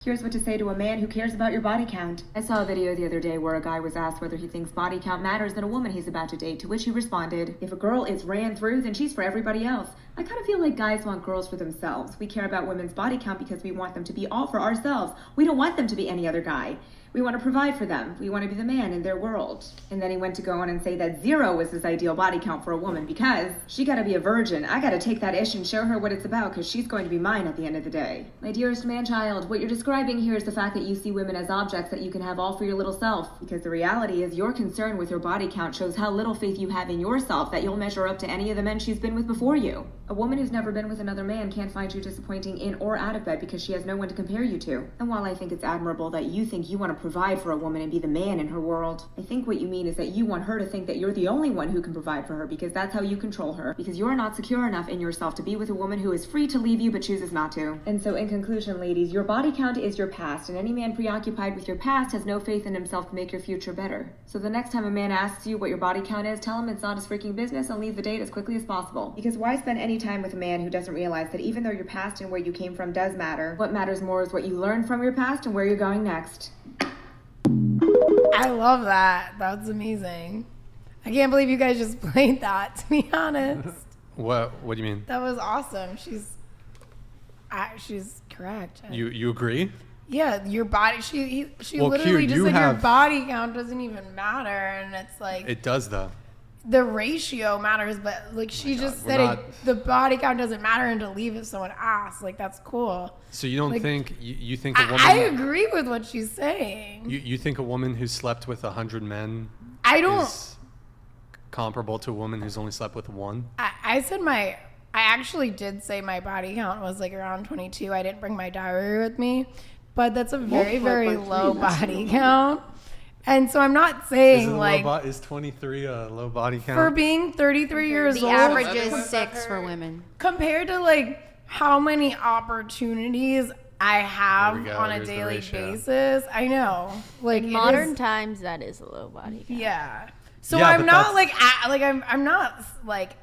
Here's what to say to a man who cares about your body count. I saw a video the other day where a guy was asked whether he thinks body count matters than a woman he's about to date, to which he responded, if a girl is ran through, then she's for everybody else. I kind of feel like guys want girls for themselves. We care about women's body count because we want them to be all for ourselves. We don't want them to be any other guy. We want to provide for them. We want to be the man in their world. And then he went to go on and say that 0 was his ideal body count for a woman because she got to be a virgin. I got to take that ish and show her what it's about because she's going to be mine at the end of the day. My dearest man-child, what you're describing here is the fact that you see women as objects that you can have all for your little self. Because the reality is your concern with your body count shows how little faith you have in yourself that you'll measure up to any of the men she's been with before you. A woman who's never been with another man can't find you disappointing in or out of bed because she has no one to compare you to. And while I think it's admirable that you think you want to provide for a woman and be the man in her world, I think what you mean is that you want her to think that you're the only one who can provide for her because that's how you control her, because you're not secure enough in yourself to be with a woman who is free to leave you but chooses not to. And so in conclusion, ladies, your body count is your past, and any man preoccupied with your past has no faith in himself to make your future better. So the next time a man asks you what your body count is, tell him it's not his freaking business and leave the date as quickly as possible. Because why spend any time with a man who doesn't realize that even though your past and where you came from does matter, what matters more is what you learn from your past and where you're going next. I love that. That's amazing. I can't believe you guys just played that, to be honest. What do you mean? That was awesome. She's correct. You agree? Yeah, your body. She Well, literally Q, just said your body count doesn't even matter, and it's like it does though. The ratio matters, but like she just said, the body count doesn't matter, and to leave if someone asks, like that's cool. So you don't think you think a woman? I agree with what she's saying. You think a woman who slept with 100 men? Is comparable to a woman who's only slept with one? I actually did say my body count was like around 22. I didn't bring my diary with me, but that's a very, very low body count. And so I'm not saying is 23 a low body count? For being 33 years old. The average is 6 for women. Compared to like how many opportunities I have on a daily basis. I know. Like in modern times, that is a low body count. Yeah. So yeah, I'm not I'm not like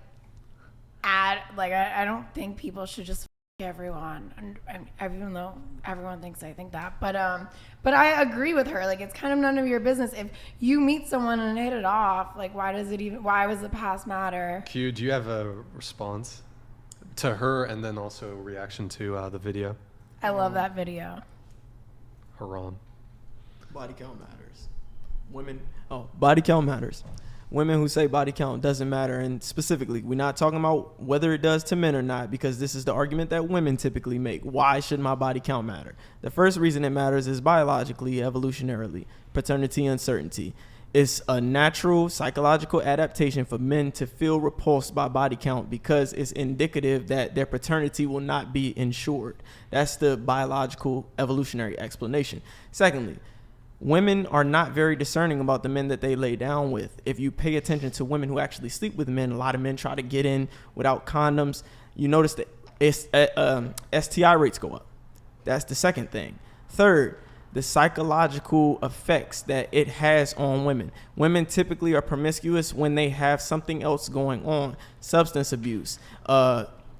I don't think people should just everyone, and even though everyone thinks I think that, but I agree with her. Like it's kind of none of your business if you meet someone and hit it off. Like why does the past matter? Q, do you have a response to her and then also a reaction to the video? I love that video. Haram. Body count matters. Body count matters. Women who say body count doesn't matter, and specifically, we're not talking about whether it does to men or not, because this is the argument that women typically make. Why should my body count matter? The first reason it matters is biologically, evolutionarily, paternity uncertainty. It's a natural psychological adaptation for men to feel repulsed by body count because it's indicative that their paternity will not be ensured. That's the biological evolutionary explanation. Secondly, women are not very discerning about the men that they lay down with. If you pay attention to women who actually sleep with men, a lot of men try to get in without condoms. You notice that STI rates go up. That's the second thing. Third, the psychological effects that it has on women. Women typically are promiscuous when they have something else going on. Substance abuse,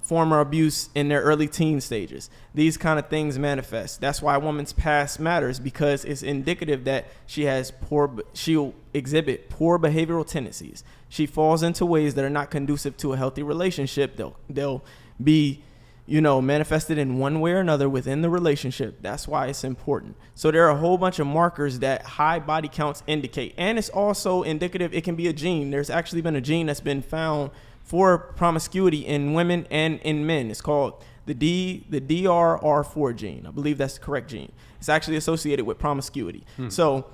former abuse in their early teen stages. These kind of things manifest. That's why a woman's past matters, because it's indicative that she'll exhibit poor behavioral tendencies. She falls into ways that are not conducive to a healthy relationship. They'll be, manifested in one way or another within the relationship. That's why it's important. So there are a whole bunch of markers that high body counts indicate. And it's also indicative, it can be a gene. There's actually been a gene that's been found for promiscuity in women and in men. It's called the DRR4 gene. I believe that's the correct gene. It's actually associated with promiscuity. So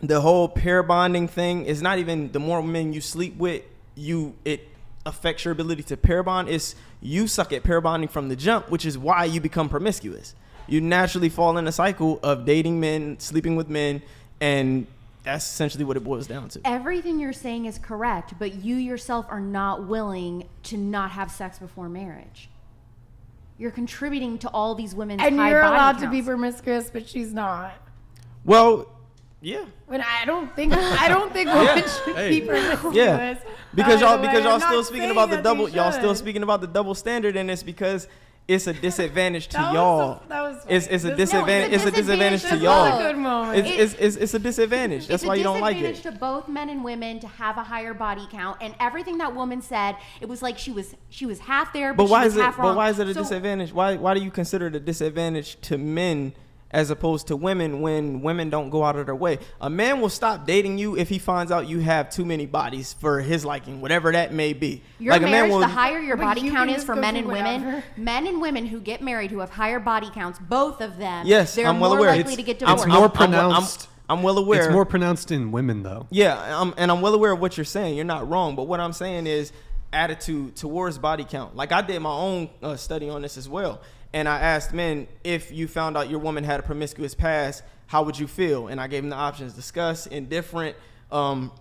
the whole pair bonding thing is not even the more men you sleep with, it affects your ability to pair bond. It's you suck at pair bonding from the jump, which is why you become promiscuous. You naturally fall in a cycle of dating men, sleeping with men, and that's essentially what it boils down to. Everything you're saying is correct, but you yourself are not willing to not have sex before marriage. You're contributing to all these women's high body counts. And you're allowed to be promiscuous, but she's not. Well, yeah. But I don't think women should be promiscuous. Yeah. Because y'all still speaking about the double standard, and it's because it's a disadvantage to That was y'all. that was It's funny. a This- disadvantage. It's a disadvantage to This was y'all. a good moment. It's a disadvantage. That's It's why a you don't like it. disadvantage to both men and women to have a higher body count, and everything that woman said, it was like she was half there, but But why she was is it? half wrong. But why is it a So- disadvantage? Why do you consider it a disadvantage to men as opposed to women when women don't go out of their way? A man will stop dating you if he finds out you have too many bodies for his liking, whatever that may be. Your a man marriage, will. the higher your But body you count can is just for go men do and women, whatever. men and women who get married who have higher body counts, both of them, Yes, they're I'm well more aware. likely to get It's divorced. more pronounced. I'm well aware. It's more pronounced in women, though. Yeah, I'm well aware of what you're saying. You're not wrong, but what I'm saying is attitude towards body count. Like I did my own study on this as well, and I asked men, if you found out your woman had a promiscuous past, how would you feel? And I gave them the options: disgust, indifferent,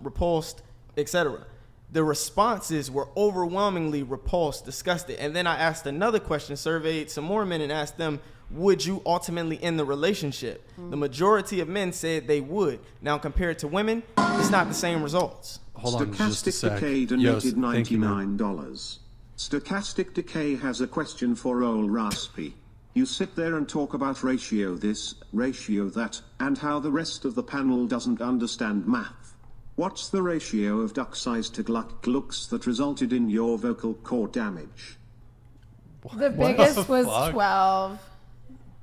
repulsed, etc. The responses were overwhelmingly repulsed, disgusted. And then I asked another question, surveyed some more men, and asked them, would you ultimately end the relationship? The majority of men said they would. Now, compared to women, it's not the same results. Hold on just a Stochastic sec. Decay Yost, donated thank you, man. $99. Stochastic Decay has a question for old Raspy. You sit there and talk about ratio this, ratio that, and how the rest of the panel doesn't understand math. What's the ratio of duck size to glucks that resulted in your vocal cord damage? The What biggest the was fuck? 12.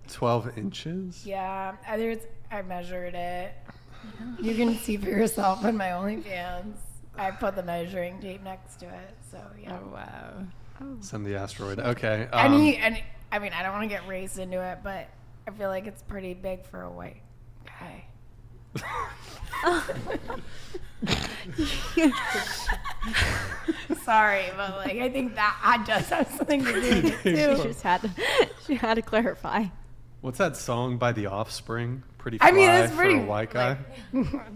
12 inches? Yeah, I measured it. You can see for yourself on my OnlyFans. I put the measuring tape next to it, so yeah. Oh, wow. Send the asteroid. Okay. I mean, I don't want to get raced into it, but I feel like it's pretty big for a white guy. Sorry, but like I think that does have something to do with it too. She had to clarify. What's that song by The Offspring? Pretty I mean, Fly it's pretty for a white guy. like,